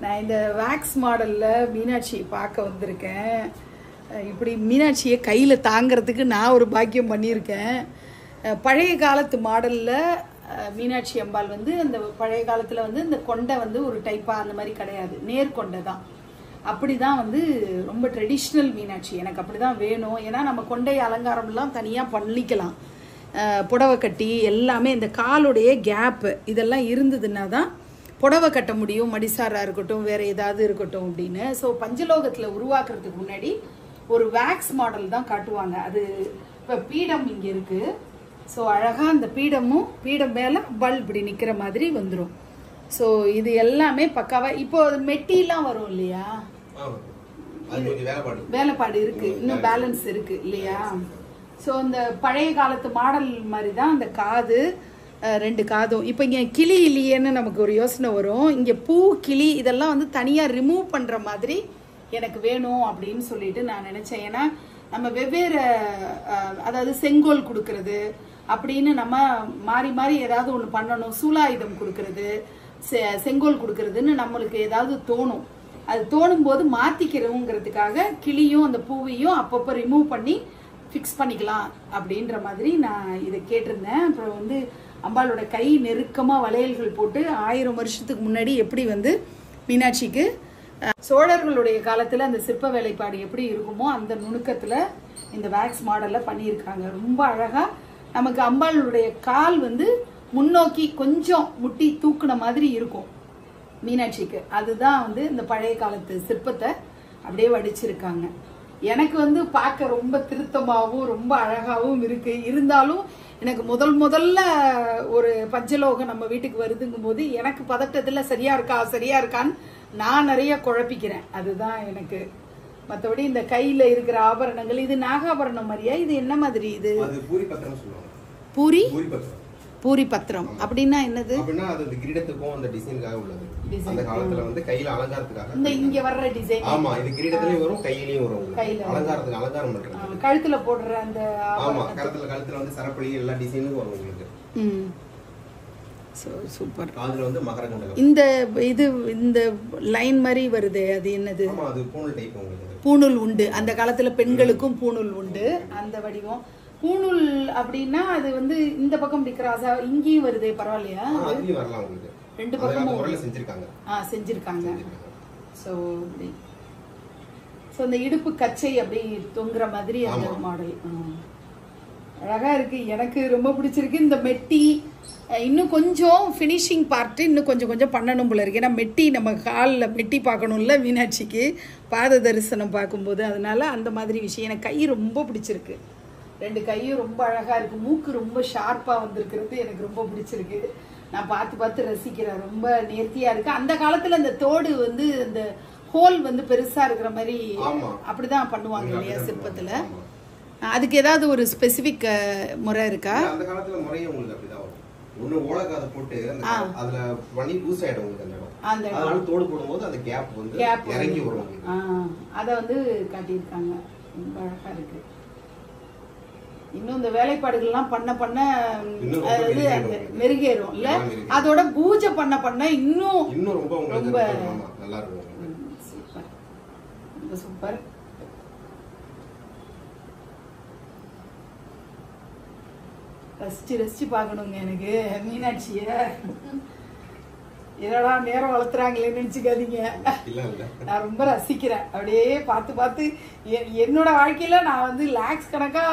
நான் இந்த வேக்ஸ் மாடல்ல மீனாட்சி பார்க்க வந்திருக்கேன். இப்படி மீனாட்சியை கையில் தாங்கிறதுக்கு நான் ஒரு பாக்கியம் பண்ணியிருக்கேன். பழைய காலத்து மாடலில் மீனாட்சி அம்பாள் வந்து அந்த பழைய காலத்தில் வந்து இந்த கொண்டை வந்து ஒரு டைப்பாக அந்த மாதிரி கிடையாது, நேர்கொண்டை தான். அப்படி தான் வந்து ரொம்ப ட்ரெடிஷ்னல் மீனாட்சி எனக்கு அப்படி தான் வேணும். ஏன்னா நம்ம கொண்டை அலங்காரம்லாம் தனியாக பண்ணிக்கலாம். புடவை கட்டி எல்லாமே இந்த காலுடைய கேப்பு இதெல்லாம் இருந்ததுன்னா தான் புடவை கட்ட முடியும், மடிசாராக இருக்கட்டும் வேறு ஏதாவது இருக்கட்டும் அப்படின்னு. ஸோ பஞ்சலோகத்தில் உருவாக்குறதுக்கு முன்னாடி ஒரு வேக்ஸ் மாடல் தான் காட்டுவாங்க. அது இப்போ பீடம் இங்கே இருக்குது. ஸோ அழகாக அந்த பீடம் மேலே அம்பாள் இப்படி நிற்கிற மாதிரி வந்துடும். ஸோ இது எல்லாமே பக்காவாக இப்போ மெட்டிலாம் வரும் இல்லையா, வேலைப்பாடு இருக்கு, இன்னும் பேலன்ஸ் இருக்கு இல்லையா. ஸோ இந்த பழைய காலத்து மாடல் மாதிரி தான் அந்த காது, ரெண்டு காதும். இப்போ இங்கே கிளி இல்லையேன்னு நமக்கு ஒரு யோசனை வரும். இங்கே பூ கிளி இதெல்லாம் வந்து தனியாக ரிமூவ் பண்ணுற மாதிரி எனக்கு வேணும் அப்படின்னு சொல்லிட்டு நான் நினச்சேன். ஏன்னா நம்ம வெவ்வேறு அதாவது செங்கோல் கொடுக்கறது அப்படின்னு நம்ம மாறி மாறி ஏதாவது ஒன்று பண்ணணும், சூலாயுதம் கொடுக்கறது செங்கோல் கொடுக்கறதுன்னு நம்மளுக்கு ஏதாவது தோணும். அது தோணும் போது மாற்றிக்கிறோங்கிறதுக்காக கிளியும் அந்த பூவையும் அப்பப்போ ரிமூவ் பண்ணி ஃபிக்ஸ் பண்ணிக்கலாம் அப்படின்ற மாதிரி நான் இதை கேட்டிருந்தேன். அப்புறம் வந்து அம்பாளோட கை நெருக்கமாக வளையல்கள் போட்டு 1000 வருஷத்துக்கு முன்னாடி எப்படி வந்து மீனாட்சிக்கு சோழர்களுடைய காலத்தில் அந்த சிற்ப வேலைப்பாடு எப்படி இருக்குமோ அந்த நுணுக்கத்தில் இந்த வேக்ஸ் மாடலில் பண்ணியிருக்காங்க. ரொம்ப அழகாக நமக்கு அம்பாளுடைய கால் வந்து முன்னோக்கி கொஞ்சம் முட்டி தூக்குன மாதிரி இருக்கும் மீனாட்சிக்கு. அதுதான் வந்து இந்த பழைய காலத்து சிற்பத்தை அப்படியே வடிச்சிருக்காங்க. எனக்கு வந்து பார்க்க ரொம்ப திருத்தமாகவும் ரொம்ப அழகாகவும் இருக்கு. இருந்தாலும் எனக்கு முதல்ல ஒரு பஞ்சலோகம் நம்ம வீட்டுக்கு வருதுங்கும் போது எனக்கு பதட்டத்தில் சரியா இருக்கான்னு நான் நிறைய குழப்பிக்கிறேன். அதுதான் எனக்கு. மற்றபடி இந்த கையில இருக்கிற ஆபரணங்கள் இது நாகாபரணம் மாதிரியா, இது என்ன மாதிரி? இது பூரி பத்திரம் அப்படின்னா என்னது? அப்படின்னா அது கிரீடத்துக்கும் அந்த டிசைனுக்காக உள்ளது. அந்த காலத்துல வந்து கையில அலங்காரத்துக்காக இந்த இங்க வர்ற டிசைன். ஆமா, இது கிரீடத்துலயும் வரும் கையிலயும் வரும். அலங்காரத்துக்கு அலங்காரம் பண்றது, கழுத்துல போடுற அந்த. ஆமா, கழுத்துல வந்து சரப்பளி எல்லா டிசைனும் வரும் உங்களுக்கு. சூப்பர். அதுல வந்து மகரகுண்டலம் இந்த லைன் மாதிரி வருது, அது என்னது? ஆமா, அது பூணூல் டைப் உங்களுக்கு. பூணூல் உண்டு அந்த காலத்துல, பெண்களுக்கும் பூணூல் உண்டு அந்த வடிவம். பூணூல் அப்படின்னா அது வந்து இந்த பக்கம் கிராஸா இங்கேயும் வருதே, பரவாயில்லையா? அதுலயும் வரலாம் உங்களுக்கு. ரெண்டு பக்கமும் செஞ்சிருக்காங்க. சோ அப்படி இந்த இடுப்பு கச்சை அப்படி தொங்குற மாதிரி அந்த மாடல் அழகா இருக்கு. எனக்கு ரொம்ப பிடிச்சிருக்கு. இந்த மெட்டி இன்னும் கொஞ்சம் ஃபினிஷிங் பார்ட் இன்னும் கொஞ்சம் பண்ணணும் போல இருக்கு. ஏன்னா மெட்டி நம்ம காலில் மெட்டி பார்க்கணும்ல மீனாட்சிக்கு பாத தரிசனம் பார்க்கும்போது. அதனால அந்த மாதிரி விஷயம். எனக்கு கை ரொம்ப பிடிச்சிருக்கு. ரெண்டு கையும் ரொம்ப அழகா இருக்கு. மூக்கு ரொம்ப ஷார்ப்பா வந்திருக்கிறது எனக்கு ரொம்ப பிடிச்சிருக்கு. நான் பார்த்து ரசிக்கிறேன். ரொம்ப நேர்த்தியா இருக்கு. அந்த காலத்துல அந்த தோடு வந்து அந்த ஹோல் வந்து பெருசா இருக்கிற மாதிரி அப்படிதான் பண்ணுவாங்க இல்லையா சிற்பத்துல. அதுக்கு ஏதாவது ஒரு ஸ்பெசிபிக் முறை இருக்கா? அந்த காலத்துல முறையே உங்களுக்கு அப்படிதான் வரும். ஒண்ணு ஓலக்காத போட்டு அதுல பண்ணி லூஸ் ஆயிடும் உங்களுக்கு அந்த இடம். அதனால தோடு போடும்போது அந்த கேப் வந்து இறங்கி வரும். அத வந்து காட்டியிருக்காங்க. ரொம்ப அழகா இருக்கு. இன்னும் இந்த வேலைப்பாடுகள்லாம் பண்ண அது அந்த மெருகேறும் இல்ல. அதோட பூஜை பண்ண இன்னும் ரொம்ப நல்லா இருக்கும். சூப்பர், ரொம்ப சூப்பர். ரசிச்சு பார்க்கணுங்க எனக்கு மீனாட்சிய. என்னடா நேரம் வளர்த்துறாங்களேன்னு நினைச்சுக்காதீங்க. நான் ரொம்ப ரசிக்கிறேன். அப்படியே பார்த்து என்னோட வாழ்க்கையில நான் வந்து லேக்ஸ் கணக்கா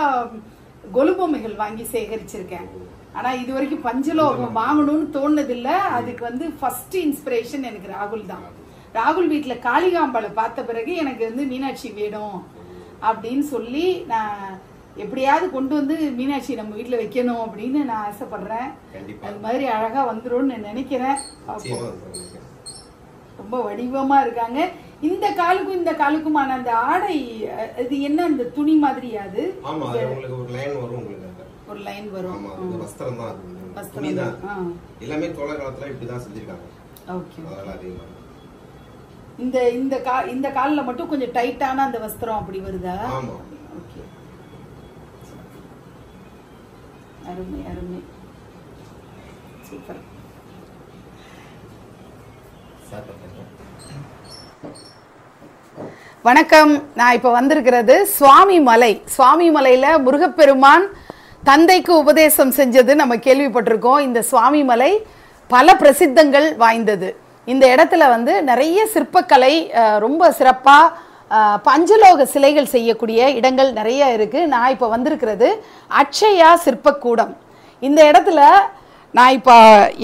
கொலு பொம்மைகள் வாங்கி சேகரிச்சிருக்கேன். ஆனா இது வரைக்கும் பஞ்சலோகம் வாங்கணும்னு தோணுதில்லை. அதுக்கு வந்து ஃபர்ஸ்ட் இன்ஸ்பிரேஷன் எனக்கு ராகுல் தான். ராகுல் வீட்டுல காளிகாம்பாளை பார்த்த பிறகு எனக்கு வந்து மீனாட்சி வேணும் அப்படின்னு சொல்லி நான் எப்படியாவது கொண்டு வந்து மீனாட்சி நம்ம வீட்டுல வைக்கணும் அப்படின்னு நான் ஆசைப்படுறேன். அது மாதிரி அழகா வந்துரும்னு நினைக்கிறேன். ரொம்ப வடிவமா இருக்காங்க. இந்த காலுக்கும் இந்த காலுக்குமான அந்த ஆடை இது என்ன, அந்த துணி மாதிரியா? அது ஒரு லைன் வரும். வஸ்திரம் தான் அது. துணி தான். எல்லாமே தோழ காலத்துல இப்படிதான் செஞ்சிருக்காங்க. ஓகே. இந்த கால்ல மட்டும் கொஞ்சம் டைட்டான அந்த வஸ்திரம் அப்படி வருதா? ஆமா. ஓகே. அருமை. சூப்பர். வணக்கம். நான் இப்போ வந்திருக்கிறது சுவாமி மலை. சுவாமி மலையில் முருகப்பெருமான் தந்தைக்கு உபதேசம் செஞ்சது நம்ம கேள்விப்பட்டிருக்கோம். இந்த சுவாமி மலை பல பிரசித்தங்கள் வாய்ந்தது. இந்த இடத்துல வந்து நிறைய சிற்பக்கலை ரொம்ப சிறப்பாக பஞ்சலோக சிலைகள் செய்யக்கூடிய இடங்கள் நிறைய இருக்குது. நான் இப்போ வந்திருக்கிறது அட்சயா சிற்பக்கூடம். இந்த இடத்துல நான் இப்போ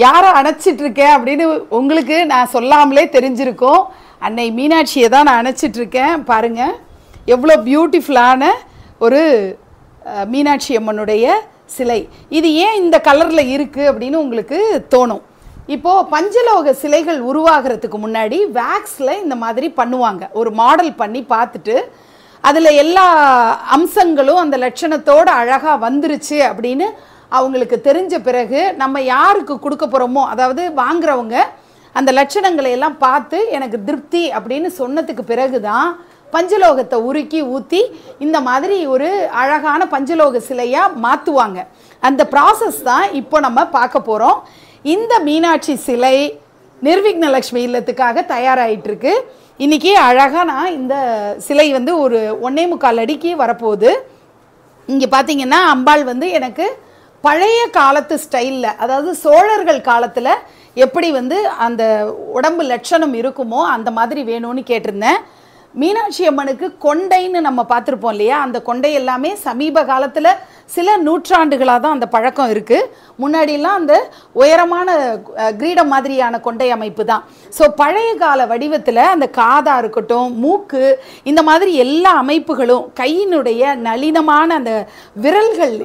யாரை அணைச்சிட்ருக்கேன் அப்படின்னு உங்களுக்கு நான் சொல்லாமலே தெரிஞ்சிருக்கோம். அன்னை மீனாட்சியை தான் நான் அணைச்சிட்ருக்கேன். பாருங்கள் எவ்வளோ பியூட்டிஃபுல்லான ஒரு மீனாட்சி அம்மனுடைய சிலை. இது ஏன் இந்த கலரில் இருக்குது அப்படின்னு உங்களுக்கு தோணும். இப்போது பஞ்சலோக சிலைகள் உருவாகிறதுக்கு முன்னாடி வேக்ஸில் இந்த மாதிரி பண்ணுவாங்க. ஒரு மாடல் பண்ணி பார்த்துட்டு அதில் எல்லா அம்சங்களும் அந்த லட்சணத்தோடு அழகாக வந்துருச்சு அப்படின்னு அவங்களுக்கு தெரிஞ்ச பிறகு நம்ம யாருக்கு கொடுக்க போகிறோமோ, அதாவது வாங்குறவங்க அந்த லட்சணங்களை எல்லாம் பார்த்து எனக்கு திருப்தி அப்படின்னு சொன்னதுக்கு பிறகு தான் பஞ்சலோகத்தை உருக்கி ஊற்றி இந்த மாதிரி ஒரு அழகான பஞ்சலோக சிலையாக மாற்றுவாங்க. அந்த ப்ராசஸ் தான் இப்போ நம்ம பார்க்க போகிறோம். இந்த மீனாட்சி சிலை நிர்விக்னலக்ஷ்மி இல்லத்துக்காக தயாராகிட்டுருக்கு. இன்றைக்கி அழகாக நான் இந்த சிலை வந்து ஒரு 1.25 அடிக்கு வரப்போகுது. இங்கே பார்த்தீங்கன்னா அம்பாள் வந்து எனக்கு பழைய காலத்து ஸ்டைலில், அதாவது சோழர்கள் காலத்தில் எப்படி வந்து அந்த உடம்பு லட்சணம் இருக்குமோ அந்த மாதிரி வேணும்னு கேட்டிருந்தேன். மீனாட்சி அம்மனுக்கு கொண்டைன்னு நம்ம பார்த்துருப்போம் இல்லையா, அந்த கொண்டை எல்லாமே சமீப காலத்தில் சில நூற்றாண்டுகளாக தான் அந்த பழக்கம் இருக்குது. முன்னாடியெல்லாம் அந்த உயரமான கிரீடம் மாதிரியான கொண்டை அமைப்பு தான். ஸோ பழைய கால வடிவத்தில் அந்த காதாக இருக்கட்டும், மூக்கு, இந்த மாதிரி எல்லா அமைப்புகளும், கையினுடைய நளினமான அந்த விரல்கள்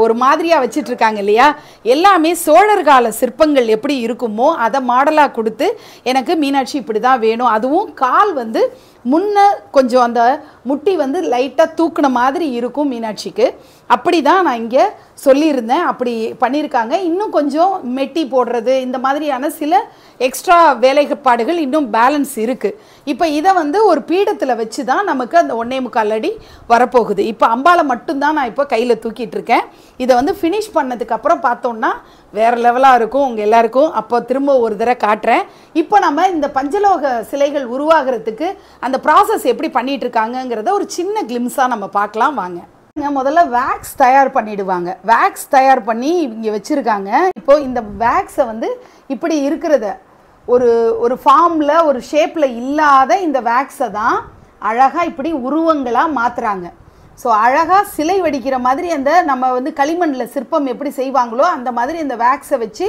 ஒரு மாதிரியாக வச்சிட்ருக்காங்க இல்லையா, எல்லாமே சோழர் கால சிற்பங்கள் எப்படி இருக்குமோ அதை மாடலாக கொடுத்து எனக்கு மீனாட்சி இப்படி தான் வேணும். அதுவும் கால் வந்து முன்ன கொஞ்சம் அந்த முட்டி வந்து லைட்டாக தூக்குன மாதிரி இருக்கும் மீனாட்சிக்கு. அப்படி தான் நான் இங்கே சொல்லியிருந்தேன். அப்படி பண்ணியிருக்காங்க. இன்னும் கொஞ்சம் மெட்டி போடுறது, இந்த மாதிரியான சில எக்ஸ்ட்ரா வேலைப்பாடுகள் இன்னும் பேலன்ஸ் இருக்குது. இப்போ இதை வந்து ஒரு பீடத்தில் வச்சு தான் நமக்கு அந்த 1.25 அடி வரப்போகுது. இப்போ அம்பாளை மட்டும்தான் நான் இப்போ கையில் தூக்கிட்டு இருக்கேன். இதை வந்து ஃபினிஷ் பண்ணதுக்கப்புறம் பார்த்தோன்னா வேறு லெவலாக இருக்கும் உங்கள் எல்லாருக்கும். அப்போ திரும்ப ஒரு தடவை காட்டுறேன். இப்போ நம்ம இந்த பஞ்சலோக சிலைகள் உருவாகிறதுக்கு அந்த ப்ராசஸ் எப்படி பண்ணிகிட்டு இருக்காங்கங்கிறத ஒரு சின்ன கிளிம்ஸாக நம்ம பார்க்கலாம் வாங்க. முதல்ல வேக்ஸ் தயார் பண்ணிடுவாங்க. வேக்ஸ் தயார் பண்ணி இங்கே வச்சுருக்காங்க. இப்போது இந்த வேக்ஸை வந்து இப்படி இருக்கிறத ஒரு ஃபார்மில் ஒரு ஷேப்பில் இல்லாத இந்த வேக்ஸை தான் அழகாக இப்படி உருவங்களாக மாற்றுறாங்க. ஸோ அழகாக சிலை வடிக்கிற மாதிரி அந்த நம்ம வந்து களிமண்ணில் சிற்பம் எப்படி செய்வாங்களோ அந்த மாதிரி இந்த வேக்ஸை வச்சு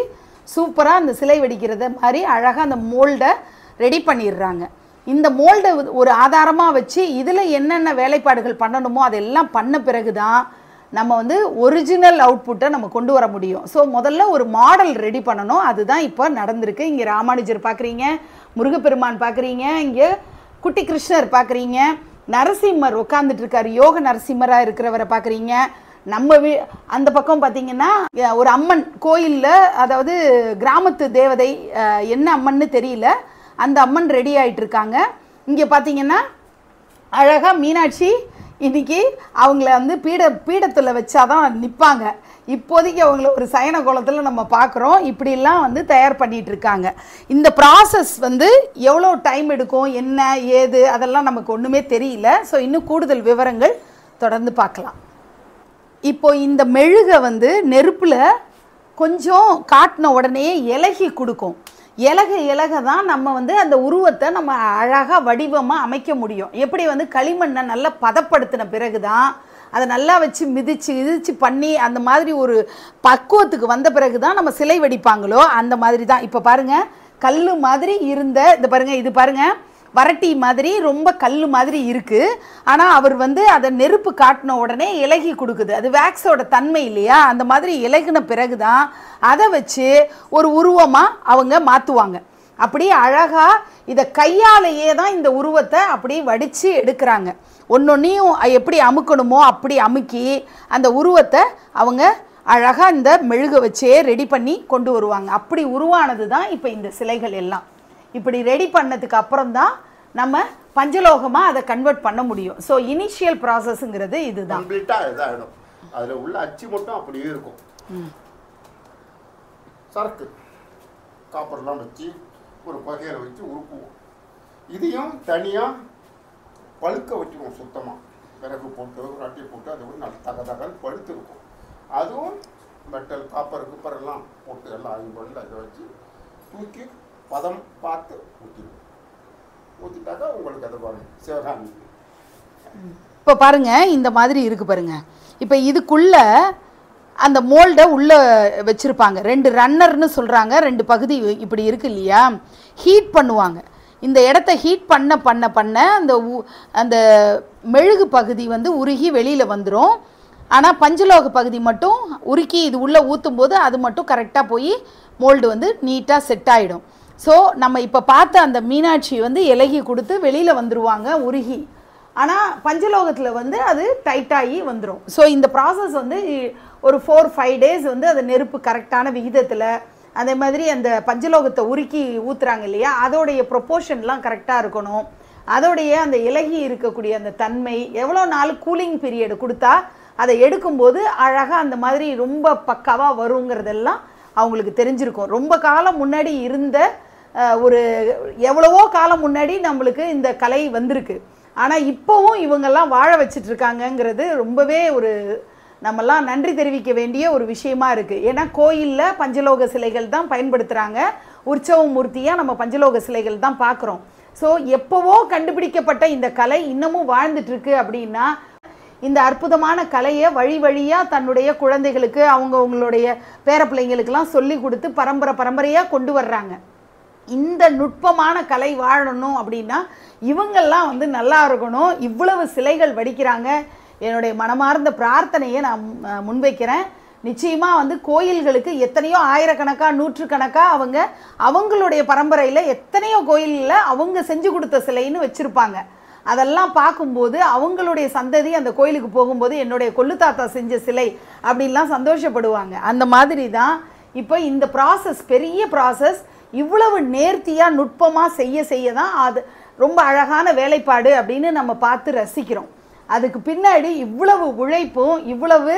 சூப்பராக அந்த சிலை வடிக்கிறத மாதிரி அழகாக அந்த மோல்டை ரெடி பண்ணிடுறாங்க. இந்த மோல்டை ஒரு ஆதாரமாக வச்சு இதில் என்னென்ன வேலைப்பாடுகள் பண்ணணுமோ அதெல்லாம் பண்ண பிறகு தான் நம்ம வந்து ஒரிஜினல் அவுட்புட்டை நம்ம கொண்டு வர முடியும். ஸோ முதல்ல ஒரு மாடல் ரெடி பண்ணணும். அதுதான் இப்போ நடந்திருக்கு. இங்கே ராமானுஜர் பார்க்குறீங்க, முருகப்பெருமான் பார்க்குறீங்க, இங்கே குட்டி கிருஷ்ணர் பார்க்குறீங்க, நரசிம்மர் உட்காந்துட்ருக்கார், யோக நரசிம்மராக இருக்கிறவரை பார்க்குறீங்க. நம்ம அந்த பக்கம் பார்த்திங்கன்னா ஒரு அம்மன் கோயிலில், அதாவது கிராமத்து தேவதை, என்ன அம்மன்னு தெரியல, அந்த அம்மன் ரெடி ஆகிட்டுருக்காங்க. இங்கே பார்த்தீங்கன்னா அழகாக மீனாட்சி இன்றைக்கி அவங்கள வந்து பீடத்தில் வச்சாதான் நிற்பாங்க. இப்போதைக்கு அவங்கள ஒரு சயன கோலத்தில் நம்ம பார்க்குறோம். இப்படிலாம் வந்து தயார் பண்ணிகிட்ருக்காங்க. இந்த ப்ராசஸ் வந்து எவ்வளோ டைம் எடுக்கும், என்ன ஏது, அதெல்லாம் நமக்கு ஒன்றுமே தெரியல. ஸோ இன்னும் கூடுதல் விவரங்கள் தொடர்ந்து பார்க்கலாம். இப்போ இந்த மெழுகை வந்து நெருப்பில் கொஞ்சம் காட்டின உடனே இலகி கொடுக்கும். இலக தான் நம்ம வந்து அந்த உருவத்தை நம்ம அழகாக வடிவமாக அமைக்க முடியும். எப்படி வந்து களிமண்ணை நல்லா பதப்படுத்தின பிறகு தான் அதை நல்லா வச்சு மிதிச்சு பண்ணி அந்த மாதிரி ஒரு பக்குவத்துக்கு வந்த பிறகு தான் நம்ம சிலை வடிப்பாங்களோ அந்த மாதிரி தான். இப்போ பாருங்கள், கல் மாதிரி இருந்த இது பாருங்கள், இது பாருங்கள் வரட்டி மாதிரி ரொம்ப கல் மாதிரி இருக்குது. ஆனால் அவர் வந்து அதை நெருப்பு காட்டின உடனே இலகி கொடுக்குது. அது வேக்ஸோட தன்மை இல்லையா, அந்த மாதிரி இலகின பிறகு தான் அதை வச்சு ஒரு உருவமாக அவங்க மாற்றுவாங்க. அப்படி அழகாக இதை கையாலேயே தான் இந்த உருவத்தை அப்படி வடித்து எடுக்கிறாங்க. ஒன்னொன்னையும் எப்படி அமுக்கணுமோ அப்படி அமுக்கி அந்த உருவத்தை அவங்க அழகாக இந்த மெழுகை வச்சே ரெடி பண்ணி கொண்டு வருவாங்க. அப்படி உருவானது தான் இப்போ இந்த சிலைகள் எல்லாம். இப்படி ரெடி பண்ணதுக்கு அப்புறம் தான் நம்ம பஞ்சலோகமாக அதை கன்வெர்ட் பண்ண முடியும். ஸோ இனிஷியல் ப்ராசஸ்ங்கிறது இதுதான். அதில் உள்ள அச்சு மட்டும் அப்படியே இருக்கும். சரக்கு காப்பர்லாம் வச்சு ஒரு பகையில் வச்சு உருக்குவோம். இதையும் தனியாக பழுக்க வச்சுருவோம் சுத்தமாக. விறகு போட்டு அட்டி போட்டு அது வந்து நல்ல தகதகன்னு பழுத்து இருக்கும். அதுவும் மெட்டல் காப்பர் குப்பர் எல்லாம் போட்டு எல்லாம் அயன் பண்ணி அதை வச்சு தூக்கி பதம் பார்த்து ஊற்றிடுவோம். ஊற்றிட்டாக்கா உங்களுக்கு அதை பாருங்க சிவகாமி. இப்போ பாருங்க இந்த மாதிரி இருக்கு பாருங்க. இப்போ இதுக்குள்ள அந்த மோல்டை உள்ளே வச்சுருப்பாங்க. 2 ரன்னர்னு சொல்கிறாங்க. 2 பகுதி இப்படி இருக்கு இல்லையா, ஹீட் பண்ணுவாங்க. இந்த இடத்த ஹீட் பண்ண அந்த மெழுகு பகுதி வந்து உருகி வெளியில் வந்துடும். ஆனால் பஞ்சலோக பகுதி மட்டும் உருக்கி இது உள்ளே ஊற்றும் போது அது மட்டும் கரெக்டாக போய் மோல்டு வந்து நீட்டாக செட் ஆகிடும். ஸோ நம்ம இப்போ பார்த்த அந்த மீனாட்சி வந்து இலகி கொடுத்து வெளியில் வந்துடுவாங்க உருகி. ஆனால் பஞ்சலோகத்தில் வந்து அது டைட்டாகி வந்துடும். ஸோ இந்த ப்ராசஸ் வந்து ஒரு 4-5 டேஸ் வந்து அது நெருப்பு கரெக்டான விகிதத்தில், அதே மாதிரி அந்த பஞ்சலோகத்தை உருக்கி ஊற்றுறாங்க இல்லையா, அதோடைய ப்ரொப்போர்ஷன்லாம் கரெக்டாக இருக்கணும். அதோடைய அந்த இலகி இருக்கக்கூடிய அந்த தன்மை, எவ்வளோ நாள் கூலிங் பீரியடு கொடுத்தா அதை எடுக்கும்போது அழகாக அந்த மாதிரி ரொம்ப பக்காவாக வருங்கிறதெல்லாம் அவங்களுக்கு தெரிஞ்சிருக்கும். ரொம்ப காலம் முன்னாடி இருந்த ஒரு எவ்வளவோ காலம் முன்னாடி நம்மளுக்கு இந்த கலை வந்திருக்கு. ஆனால் இப்போவும் இவங்கெல்லாம் வாழ வச்சிட்ருக்காங்கங்கிறது ரொம்பவே ஒரு நம்மெல்லாம் நன்றி தெரிவிக்க வேண்டிய ஒரு விஷயமா இருக்குது. ஏன்னா கோயிலில் பஞ்சலோக சிலைகள் தான் பயன்படுத்துகிறாங்க. உற்சவ மூர்த்தியாக நம்ம பஞ்சலோக சிலைகள் தான் பார்க்குறோம். ஸோ எப்போவோ கண்டுபிடிக்கப்பட்ட இந்த கலை இன்னமும் வாழ்ந்துட்டுருக்கு அப்படின்னா இந்த அற்புதமான கலையை வழி வழியாக தன்னுடைய குழந்தைகளுக்கு அவங்களுடைய பேரப்பிள்ளைங்களுக்கெல்லாம் சொல்லி கொடுத்து பரம்பரையாக கொண்டு வர்றாங்க. இந்த நுட்பமான கலை வாழணும் அப்படின்னா இவங்கெல்லாம் வந்து நல்லா இருக்கணும். இவ்வளவு சிலைகள் வடிக்கிறாங்க. என்னுடைய மனமார்ந்த பிரார்த்தனையை நான் முன்வைக்கிறேன். நிச்சயமாக வந்து கோயில்களுக்கு எத்தனையோ ஆயிரக்கணக்காக நூற்றுக்கணக்காக அவங்களுடைய பரம்பரையில் எத்தனையோ கோயிலில் அவங்க செஞ்சு கொடுத்த சிலைன்னு வச்சுருப்பாங்க. அதெல்லாம் பார்க்கும்போது அவங்களுடைய சந்ததி அந்த கோயிலுக்கு போகும்போது என்னுடைய கொள்ளு தாத்தா செஞ்ச சிலை அப்படின்லாம் சந்தோஷப்படுவாங்க. அந்த மாதிரி தான் இப்போ இந்த ப்ராசஸ், பெரிய ப்ராசஸ், இவ்வளவு நேர்த்தியாக நுட்பமாக செய்ய தான் அது ரொம்ப அழகான வேலைப்பாடு அப்படின்னு நம்ம பார்த்து ரசிக்கிறோம். அதுக்கு பின்னாடி இவ்வளவு உழைப்பும் இவ்வளவு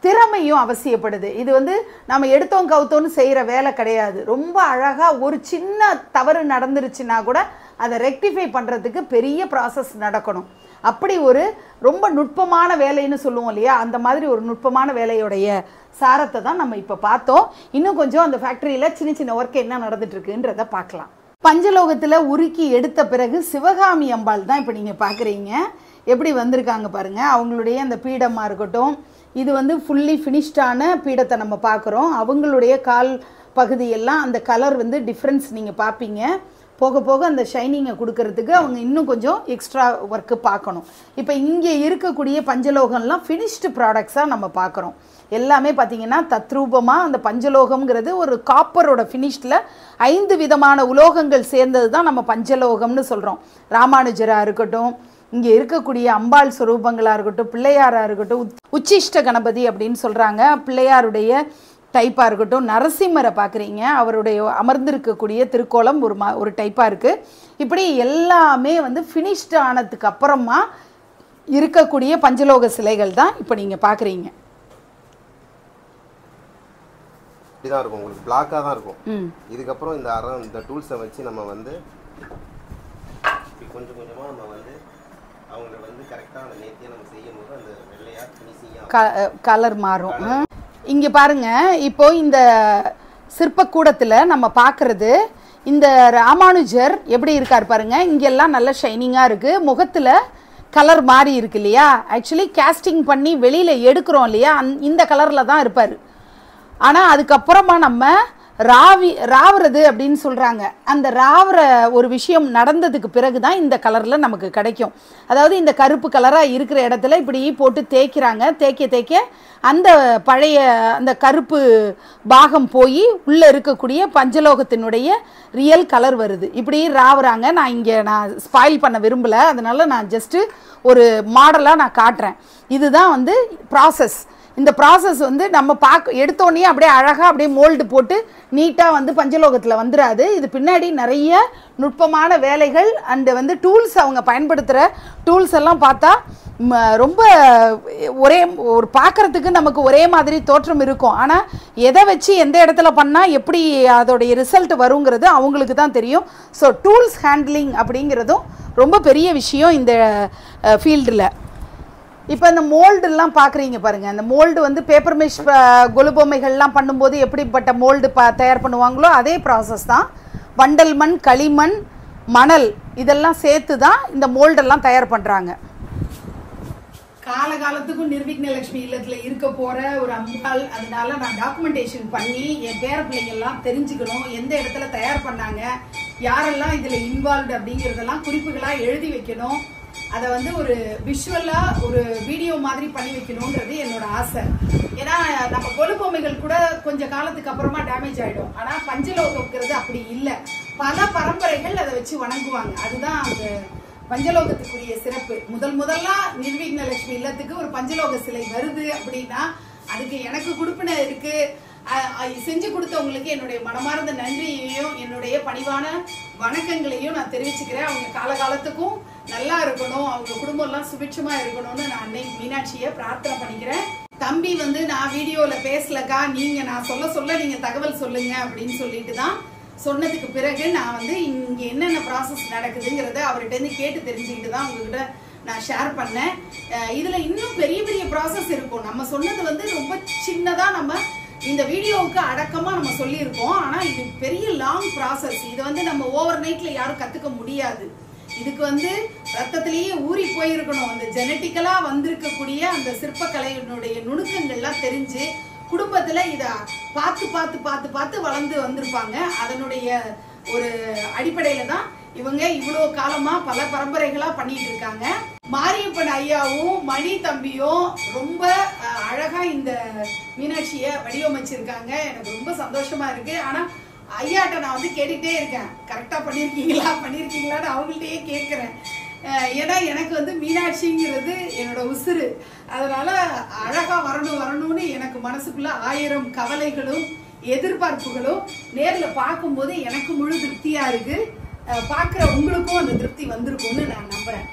திறமையும் அவசியப்படுது. இது வந்து நம்ம எடுத்தோம் கவுத்தோன்னு செய்கிற வேலை கிடையாது. ரொம்ப அழகாக ஒரு சின்ன தவறு நடந்துருச்சுன்னா கூட அதை ரெக்டிஃபை பண்ணுறதுக்கு பெரிய ப்ராசஸ் நடக்கணும். அப்படி ஒரு ரொம்ப நுட்பமான வேலைன்னு சொல்லுவோம் இல்லையா, அந்த மாதிரி ஒரு நுட்பமான வேலையுடைய சாரத்தை தான் நம்ம இப்போ பார்த்தோம். இன்னும் கொஞ்சம் அந்த ஃபேக்ட்ரியில் சின்ன ஒர்க் என்ன நடந்துட்டுருக்குன்றதை பார்க்கலாம். பஞ்சலோகத்தில் உருக்கி எடுத்த பிறகு சிவகாமி அம்பாள் தான் இப்போ நீங்கள் பார்க்குறீங்க. எப்படி வந்திருக்காங்க பாருங்கள். அவங்களுடைய அந்த பீடமாக இருக்கட்டும், இது வந்து ஃபுல்லி ஃபினிஷ்டான பீடத்தை நம்ம பார்க்குறோம். அவங்களுடைய கால் பகுதியெல்லாம் அந்த கலர் வந்து டிஃப்ரென்ஸ் நீங்கள் பார்ப்பீங்க. போக போக அந்த ஷைனிங்கை கொடுக்கறதுக்கு அவங்க இன்னும் கொஞ்சம் எக்ஸ்ட்ரா ஒர்க்கு பார்க்கணும். இப்போ இங்கே இருக்கக்கூடிய பஞ்சலோகம்லாம் ஃபினிஷ்டு ப்ராடக்ட்ஸாக நம்ம பார்க்குறோம். எல்லாமே பார்த்திங்கன்னா தத்ரூபமாக அந்த பஞ்சலோகம்ங்கிறது ஒரு காப்பரோட ஃபினிஷில் 5 விதமான உலோகங்கள் சேர்ந்தது தான் நம்ம பஞ்சலோகம்னு சொல்கிறோம். ராமானுஜராக இருக்கட்டும், இங்கே இருக்கக்கூடிய அம்பாள் ஸ்வரூபங்களாக இருக்கட்டும், பிள்ளையாராக இருக்கட்டும், உச்சிஷ்ட கணபதி அப்படின்னு சொல்கிறாங்க, பிள்ளையாருடைய டைப்பாக இருக்கட்டும், நரசிம்மரை பார்க்குறீங்க, அவருடைய அமர்ந்திருக்கக்கூடிய திருக்கோலம் ஒரு டைப்பாக இருக்குது. இப்படி எல்லாமே வந்து ஃபினிஷ்டு ஆனதுக்கு அப்புறமா இருக்கக்கூடிய பஞ்சலோக சிலைகள் தான் இப்போ நீங்கள் பார்க்குறீங்க. இப்படிதான் இருக்கும், உங்களுக்கு பிளாக்காக தான் இருக்கும். இதுக்கப்புறம் இந்த டூல்ஸை வச்சு நம்ம வந்து கொஞ்சம் கொஞ்சமாக நம்ம வந்து அவங்களை வந்து கரெக்டாக அந்த நேர்த்தியாக நம்ம செய்யும் போது அந்த வெள்ளையாக ஃபினிஷிங்காக கலர் மாறும். இங்கே பாருங்க, இப்போ இந்த சிற்பக்கூடத்தில் நம்ம பார்க்குறது இந்த ராமானுஜர் எப்படி இருக்கார் பாருங்க. இங்கெல்லாம் நல்ல ஷைனிங்காக இருக்குது, முகத்தில் கலர் மாறி இருக்கு இல்லையா. ஆக்சுவலி கேஸ்டிங் பண்ணி வெளியில் எடுக்கிறோம் இல்லையா, இந்த கலரில் தான் இருப்பார். ஆனால் அதுக்கப்புறமா நம்ம ராவுறது அப்படின்னு சொல்கிறாங்க. அந்த ராவுற ஒரு விஷயம் நடந்ததுக்கு பிறகு தான் இந்த கலரில் நமக்கு கிடைக்கும். அதாவது இந்த கருப்பு கலராக இருக்கிற இடத்துல இப்படி போட்டு தேய்க்கிறாங்க. தேய்க்க அந்த பழைய அந்த கருப்பு பாகம் போய் உள்ளே இருக்கக்கூடிய பஞ்சலோகத்தினுடைய ரியல் கலர் வருது. இப்படி ராவுறாங்க. நான் ஸ்பாயில் பண்ண விரும்பலை, அதனால் நான் ஜஸ்ட்டு ஒரு மாடலாக நான் காட்டுறேன். இதுதான் வந்து ப்ராசஸ். இந்த ப்ராசஸ் வந்து நம்ம எடுத்தோடனே அப்படியே அழகாக அப்படியே மோல்டு போட்டு நீட்டாக வந்து பஞ்சலோகத்தில் வந்துடாது. இது பின்னாடி நிறைய நுட்பமான வேலைகள் அண்டு வந்து டூல்ஸ், அவங்க பயன்படுத்துகிற டூல்ஸ் எல்லாம் பார்த்தா ரொம்ப ஒரே ஒரு பார்க்குறதுக்கு நமக்கு ஒரே மாதிரி தோற்றம் இருக்கும். ஆனால் எதை வச்சு எந்த இடத்துல பண்ணால் எப்படி அதோடைய ரிசல்ட் வருங்கிறது அவங்களுக்கு தான் தெரியும். ஸோ டூல்ஸ் ஹேண்ட்லிங் அப்படிங்கிறதும் ரொம்ப பெரிய விஷயம் இந்த ஃபீல்டில். இப்போ இந்த மோல்டுலாம் பார்க்குறீங்க பாருங்கள். அந்த மோல்டு வந்து பேப்பர் மெஷ் கொலு பொம்மைகள்லாம் பண்ணும்போது எப்படிப்பட்ட மோல்டு தயார் பண்ணுவாங்களோ அதே ப்ராசஸ் தான். வண்டல் மண், களிமண், மணல் இதெல்லாம் சேர்த்து தான் இந்த மோல்டெல்லாம் தயார் பண்ணுறாங்க. காலகாலத்துக்கும் நிர்விக்னலட்சுமி இல்லத்தில் இருக்க போகிற ஒரு அம்பாள். அதனால நான் டாக்குமெண்டேஷன் பண்ணி என் பேர பிள்ளைங்கள்லாம் தெரிஞ்சுக்கணும், எந்த இடத்துல தயார் பண்ணாங்க, யாரெல்லாம் இதில் இன்வால்வ்டு அப்படிங்கிறதெல்லாம் குறிப்புகளாக எழுதி வைக்கணும். அதை வந்து ஒரு விஷுவலாக ஒரு வீடியோ மாதிரி பண்ணி வைக்கணுன்றது என்னோட ஆசை. ஏன்னா நம்ம கொலு பொம்மைகள் கூட கொஞ்சம் காலத்துக்கு அப்புறமா டேமேஜ் ஆகிடும். ஆனால் பஞ்சலோகம்ங்கிறது அப்படி இல்லை. பல பரம்பரைகள் அதை வச்சு வணங்குவாங்க. அதுதான் அந்த பஞ்சலோகத்துக்குரிய சிறப்பு. முதல்லா நிர்விக்னலட்சுமி இல்லத்துக்கு ஒரு பஞ்சலோக சிலை வருது அப்படின்னா அதுக்கு எனக்கு கொடுப்பின இருக்கு. செஞ்சு கொடுத்தவங்களுக்கு என்னுடைய மனமார்ந்த நன்றியையும் என்னுடைய பணிவான வணக்கங்களையும் நான் தெரிவிச்சுக்கிறேன். அவங்க காலகாலத்துக்கும் நல்லா இருக்கணும், அவங்க குடும்பம் எல்லாம் சுபிட்சமா இருக்கணும்னு நான் அன்னை மீனாட்சியை பிரார்த்தனை பண்ணிக்கிறேன். தம்பி வந்து நான் வீடியோல பேசலக்கா, நீங்க நான் சொல்ல நீங்க தகவல் சொல்லுங்க அப்படின்னு சொல்லிட்டு தான் சொன்னதுக்கு பிறகு நான் வந்து இங்க என்னென்ன ப்ராசஸ் நடக்குதுங்கிறத அவர்கிட்ட இருந்து கேட்டு தெரிஞ்சுக்கிட்டு தான் உங்ககிட்ட நான் ஷேர் பண்ணேன். இதுல இன்னும் பெரிய பெரிய ப்ராசஸ் இருக்கும். நம்ம சொன்னது வந்து ரொம்ப சின்னதா நம்ம இந்த வீடியோவுக்கு அடக்கமா நம்ம சொல்லியிருக்கோம். ஆனா இது பெரிய லாங் ப்ராசஸ். இதை வந்து நம்ம ஓவர் நைட்ல யாரும் கத்துக்க முடியாது. இதுக்கு வந்து ரத்தத்திலேயே ஊறி போயிருக்கணும். அந்த ஜெனட்டிக்கலா வந்திருக்கக்கூடிய அந்த சிற்பக்கலையினுடைய நுணுக்கங்கள்லாம் தெரிஞ்சு குடும்பத்துல இத பார்த்து பார்த்து பார்த்து பார்த்து வளர்ந்து வந்திருப்பாங்க. அதனுடைய ஒரு அடிப்படையில தான் இவங்க இவ்வளோ காலமா பல பரம்பரைகளா பண்ணிட்டு இருக்காங்க. மாரியப்பன் ஐயாவும் மணி தம்பியும் ரொம்ப அழகா இந்த மீனாட்சியை வடிவமைச்சிருக்காங்க. எனக்கு ரொம்ப சந்தோஷமா இருக்கு. ஆனா ஐயாட்ட நான் வந்து கேட்டுக்கிட்டே இருக்கேன், கரெக்டா பண்ணிருக்கீங்களான்னு அவங்கள்ட்டயே கேட்கிறேன். ஏன்னா எனக்கு வந்து மீனாட்சிங்கிறது என்னோட உசுறு. அதனால அழகா வரணும்னு எனக்கு மனசுக்குள்ள 1000 கவலைகளும் எதிர்பார்ப்புகளும் நேர்ல பார்க்கும்போது எனக்கு முழு திருப்தியா இருக்கு. பார்க்குற உங்களுக்கும் அந்த திருப்தி வந்திருக்கும்னு நான் நம்புறேன்.